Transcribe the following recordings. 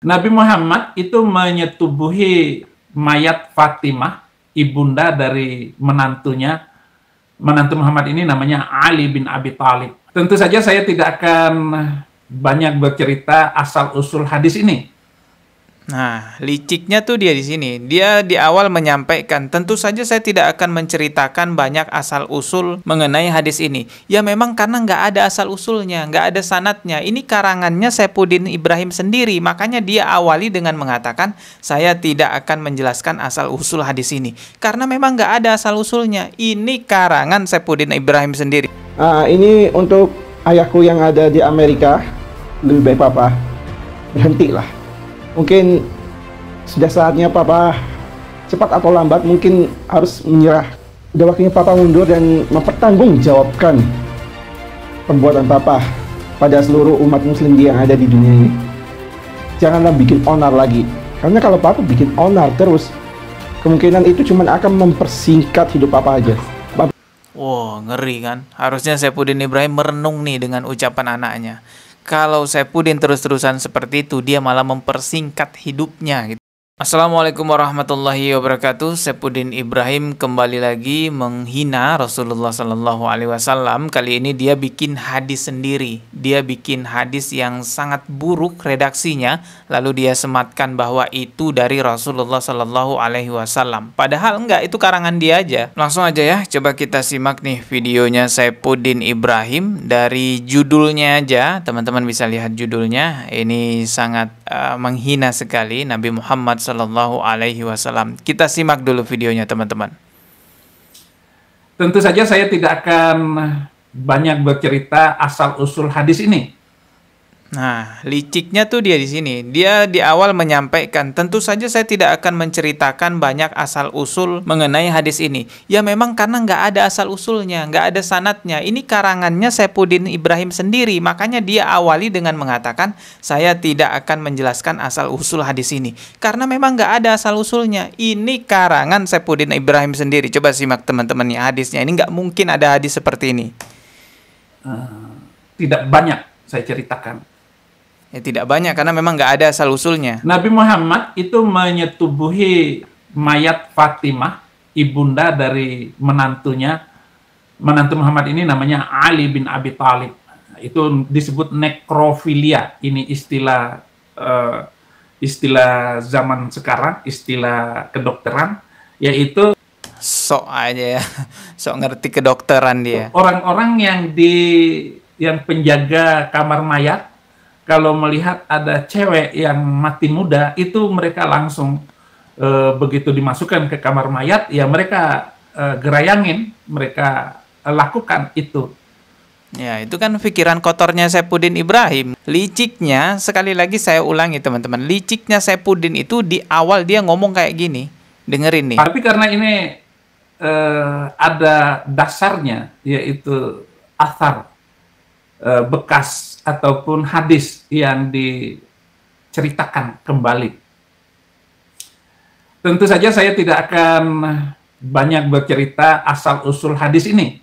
Nabi Muhammad itu menyetubuhi mayat Fatimah, ibunda dari menantunya. Menantu Muhammad ini namanya Ali bin Abi Thalib. Tentu saja saya tidak akan banyak bercerita asal-usul hadis ini. Nah, liciknya tuh dia di sini. Dia di awal menyampaikan, tentu saja saya tidak akan menceritakan banyak asal-usul mengenai hadis ini. Ya memang karena nggak ada asal-usulnya, nggak ada sanadnya. Ini karangannya Saifuddin Ibrahim sendiri. Makanya dia awali dengan mengatakan, saya tidak akan menjelaskan asal-usul hadis ini. Karena memang nggak ada asal-usulnya. Ini karangan Saifuddin Ibrahim sendiri. Ini untuk ayahku yang ada di Amerika. Lebih baik Papa berhentilah. Mungkin sudah saatnya Papa, cepat atau lambat mungkin harus menyerah. Udah waktunya Papa mundur dan mempertanggungjawabkan perbuatan Papa pada seluruh umat muslim yang ada di dunia ini. Janganlah bikin onar lagi. Karena kalau Papa bikin onar terus, kemungkinan itu cuma akan mempersingkat hidup Papa aja. Wow, ngeri kan? Harusnya Saifuddin Ibrahim merenung nih dengan ucapan anaknya. Kalau Saifuddin terus-terusan seperti itu, dia malah mempersingkat hidupnya gitu. Assalamualaikum warahmatullahi wabarakatuh. Saifuddin Ibrahim kembali lagi menghina Rasulullah Sallallahu Alaihi Wasallam. Kali ini dia bikin hadis sendiri. Dia bikin hadis yang sangat buruk redaksinya, lalu dia sematkan bahwa itu dari Rasulullah Sallallahu Alaihi Wasallam. Padahal enggak, itu karangan dia aja. Langsung aja ya, coba kita simak nih videonya Saifuddin Ibrahim. Dari judulnya aja, teman-teman bisa lihat judulnya. Ini sangat menghina sekali Nabi Muhammad Sallallahu Alaihi Wasallam. Kita simak dulu videonya, teman-teman. Tentu saja saya tidak akan banyak bercerita asal-usul hadis ini. Nah, liciknya tuh dia di sini. Dia di awal menyampaikan, tentu saja saya tidak akan menceritakan banyak asal-usul mengenai hadis ini. Ya memang karena nggak ada asal-usulnya, nggak ada sanadnya. Ini karangannya Saifuddin Ibrahim sendiri. Makanya dia awali dengan mengatakan, saya tidak akan menjelaskan asal-usul hadis ini. Karena memang nggak ada asal-usulnya. Ini karangan Saifuddin Ibrahim sendiri. Coba simak teman-teman ya hadisnya. Ini nggak mungkin ada hadis seperti ini. Tidak banyak saya ceritakan. Ya tidak banyak karena memang nggak ada asal-usulnya. Nabi Muhammad itu menyetubuhi mayat Fatimah, ibunda dari menantunya. Menantu Muhammad ini namanya Ali bin Abi Thalib. Itu disebut nekrofilia. Ini istilah zaman sekarang, istilah kedokteran, yaitu Sok aja ya, sok ngerti kedokteran dia. orang-orang yang penjaga kamar mayat, kalau melihat ada cewek yang mati muda, itu mereka langsung begitu dimasukkan ke kamar mayat, ya mereka gerayangin, mereka lakukan itu. Ya, itu kan pikiran kotornya Saifuddin Ibrahim. Liciknya, sekali lagi saya ulangi teman-teman, liciknya Saifuddin itu di awal dia ngomong kayak gini. Dengerin nih. Tapi karena ini ada dasarnya, yaitu athar, bekas ataupun hadis yang diceritakan kembali. Tentu saja saya tidak akan banyak bercerita asal-usul hadis ini.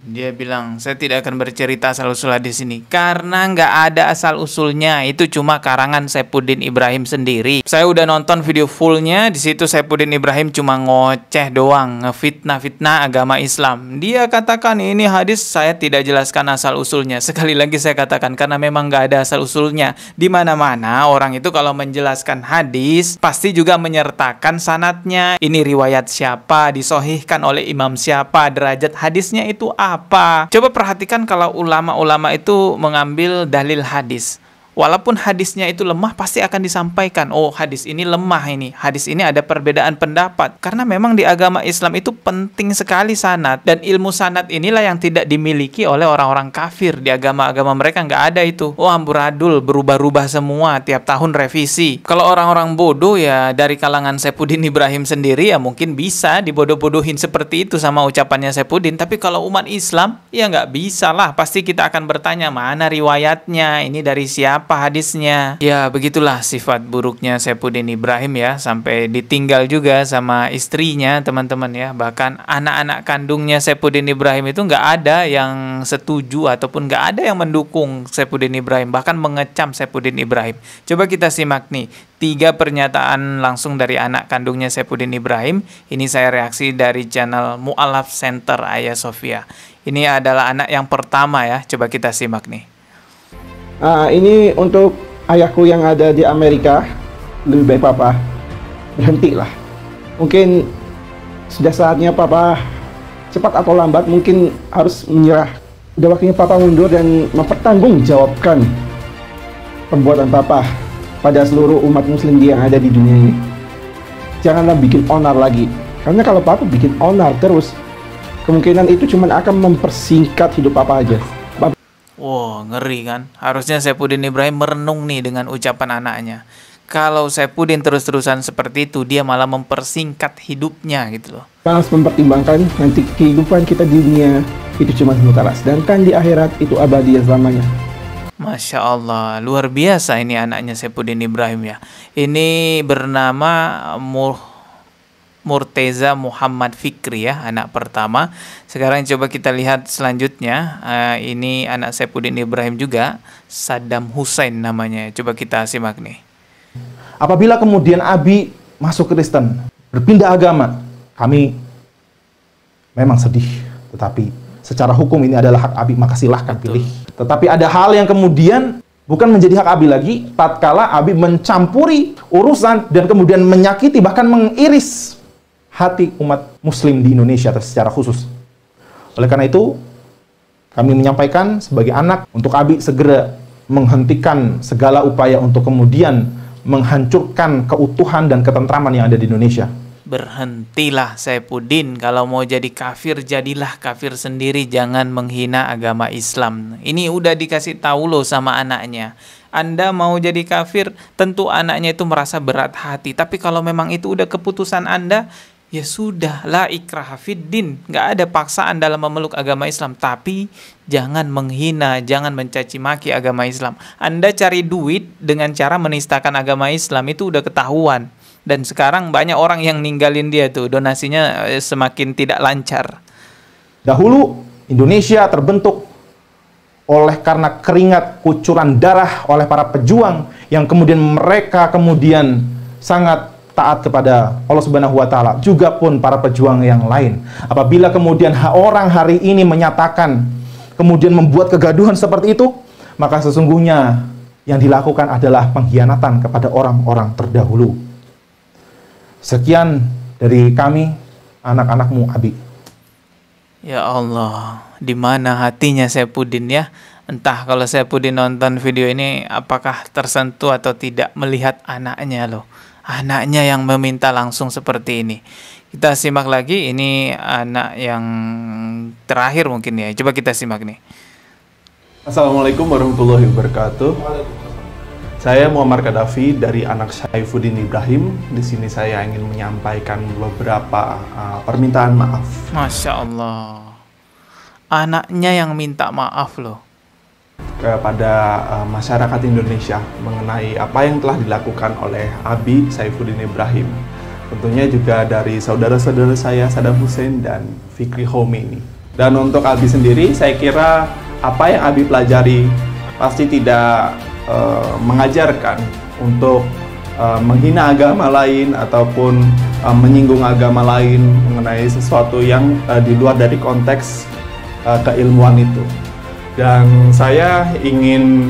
Dia bilang, saya tidak akan bercerita asal-usul hadis ini karena nggak ada asal-usulnya. Itu cuma karangan Saifuddin Ibrahim sendiri. Saya udah nonton video fullnya. Di situ Saifuddin Ibrahim cuma ngoceh doang, ngefitnah-fitnah agama Islam. Dia katakan ini hadis saya tidak jelaskan asal-usulnya. Sekali lagi saya katakan karena memang nggak ada asal-usulnya. Di mana-mana orang itu kalau menjelaskan hadis pasti juga menyertakan sanadnya. Ini riwayat siapa, disohihkan oleh imam siapa, derajat hadisnya itu apa. Coba perhatikan kalau ulama-ulama itu mengambil dalil hadis. Walaupun hadisnya itu lemah, pasti akan disampaikan, oh hadis ini lemah ini, hadis ini ada perbedaan pendapat. Karena memang di agama Islam itu penting sekali sanad. Dan ilmu sanad inilah yang tidak dimiliki oleh orang-orang kafir. Di agama-agama mereka nggak ada itu. Oh amburadul, berubah-ubah semua, tiap tahun revisi. Kalau orang-orang bodoh ya dari kalangan Saifuddin Ibrahim sendiri ya mungkin bisa dibodoh-bodohin seperti itu sama ucapannya Saifuddin. Tapi kalau umat Islam ya nggak bisa lah. Pasti kita akan bertanya mana riwayatnya, ini dari siapa. apa hadisnya? Ya, begitulah sifat buruknya Saifuddin Ibrahim ya, sampai ditinggal juga sama istrinya, teman-teman ya. Bahkan anak-anak kandungnya Saifuddin Ibrahim itu nggak ada yang setuju ataupun nggak ada yang mendukung Saifuddin Ibrahim, bahkan mengecam Saifuddin Ibrahim. Coba kita simak nih 3 pernyataan langsung dari anak kandungnya Saifuddin Ibrahim. Ini saya reaksi dari channel Mu'alaf Center Ayah Sofia. Ini adalah anak yang pertama ya. Coba kita simak nih. Ini untuk ayahku yang ada di Amerika. Lebih baik papa berhentilah. Mungkin sudah saatnya papa, cepat atau lambat mungkin harus menyerah. Udah waktunya papa mundur dan mempertanggungjawabkan perbuatan papa pada seluruh umat muslim yang ada di dunia ini. Janganlah bikin onar lagi, karena kalau papa bikin onar terus, kemungkinan itu cuma akan mempersingkat hidup papa aja. Wow, ngeri kan? Harusnya Saifuddin Ibrahim merenung nih dengan ucapan anaknya. Kalau Saifuddin terus-terusan seperti itu, dia malah mempersingkat hidupnya gitu loh. Kita harus mempertimbangkan nanti kehidupan kita di dunia itu cuma sementara, sedangkan di akhirat itu abadi selamanya. Masya Allah, luar biasa ini anaknya Saifuddin Ibrahim ya. Ini bernama Murteza Muhammad Fikri ya, anak pertama. Sekarang coba kita lihat selanjutnya. Ini anak Saifuddin Ibrahim juga, Saddam Hussein namanya. Coba kita simak nih. Apabila kemudian Abi masuk Kristen, berpindah agama, kami memang sedih. Tetapi secara hukum ini adalah hak Abi, maka silahkan pilih. Tetapi ada hal yang kemudian bukan menjadi hak Abi lagi, tatkala Abi mencampuri urusan dan kemudian menyakiti, bahkan mengiris hati umat muslim di Indonesia secara khusus. Oleh karena itu, kami menyampaikan sebagai anak untuk Abi segera menghentikan segala upaya untuk kemudian menghancurkan keutuhan dan ketentraman yang ada di Indonesia. Berhentilah Saifuddin, kalau mau jadi kafir, jadilah kafir sendiri, jangan menghina agama Islam. Ini udah dikasih tahu loh sama anaknya. Anda mau jadi kafir, tentu anaknya itu merasa berat hati. Tapi kalau memang itu udah keputusan Anda, ya sudah, la ikraha fiddin, nggak ada paksaan dalam memeluk agama Islam. Tapi jangan menghina, jangan mencaci maki agama Islam. Anda cari duit dengan cara menistakan agama Islam, itu udah ketahuan. Dan sekarang banyak orang yang ninggalin dia tuh, donasinya semakin tidak lancar. Dahulu Indonesia terbentuk oleh karena keringat kucuran darah oleh para pejuang yang kemudian mereka kemudian sangat taat kepada Allah Subhanahu wa taala, juga pun para pejuang yang lain. Apabila kemudian orang hari ini menyatakan kemudian membuat kegaduhan seperti itu, maka sesungguhnya yang dilakukan adalah pengkhianatan kepada orang-orang terdahulu. Sekian dari kami, anak-anakmu Abi. Ya Allah, di mana hatinya Saifuddin ya? Entah kalau Saifuddin nonton video ini apakah tersentuh atau tidak melihat anaknya loh. Anaknya yang meminta langsung seperti ini. Kita simak lagi, ini anak yang terakhir mungkin ya. Coba kita simak nih. Assalamualaikum warahmatullahi wabarakatuh. Saya Muammar Gaddafi dari anak Saifuddin Ibrahim. Di sini saya ingin menyampaikan beberapa permintaan maaf. Masya Allah, anaknya yang minta maaf loh Kepada masyarakat Indonesia mengenai apa yang telah dilakukan oleh Abi Saifuddin Ibrahim. Tentunya juga dari saudara-saudara saya Saddam Hussein dan Fikri Khomeini. Dan untuk Abi sendiri, saya kira apa yang Abi pelajari pasti tidak mengajarkan untuk menghina agama lain ataupun menyinggung agama lain mengenai sesuatu yang di luar dari konteks keilmuan itu. Dan saya ingin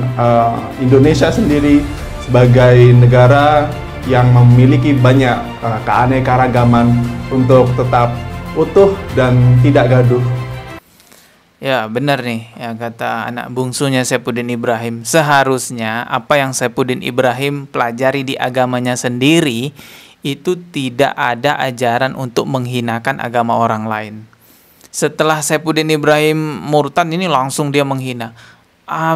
Indonesia sendiri sebagai negara yang memiliki banyak keanekaragaman untuk tetap utuh dan tidak gaduh. ya. Benar nih ya, kata anak bungsunya Saifuddin Ibrahim. Seharusnya apa yang Saifuddin Ibrahim pelajari di agamanya sendiri itu tidak ada ajaran untuk menghinakan agama orang lain. Setelah Saifuddin Ibrahim murtad ini langsung dia menghina.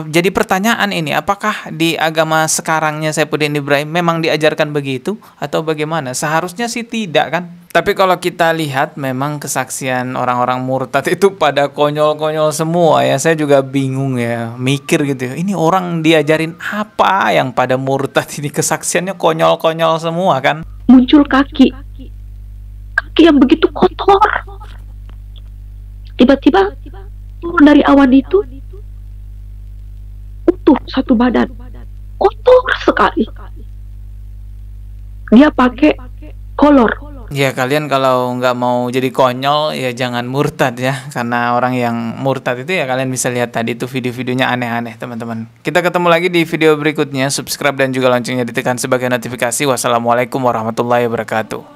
Jadi pertanyaan ini, apakah di agama sekarangnya Saifuddin Ibrahim memang diajarkan begitu atau bagaimana? Seharusnya sih tidak kan? Tapi kalau kita lihat memang kesaksian orang-orang murtad itu pada konyol-konyol semua ya. Saya juga bingung ya, mikir gitu ya. Ini orang diajarin apa yang pada murtad ini, kesaksiannya konyol-konyol semua kan. Muncul kaki yang begitu kotor. Tiba-tiba turun dari awan itu utuh satu badan, kotor sekali. Dia pakai kolor. Ya kalian kalau nggak mau jadi konyol ya jangan murtad ya. Karena orang yang murtad itu ya kalian bisa lihat tadi itu video-videonya aneh-aneh teman-teman. Kita ketemu lagi di video berikutnya. Subscribe dan juga loncengnya ditekan sebagai notifikasi. Wassalamualaikum warahmatullahi wabarakatuh.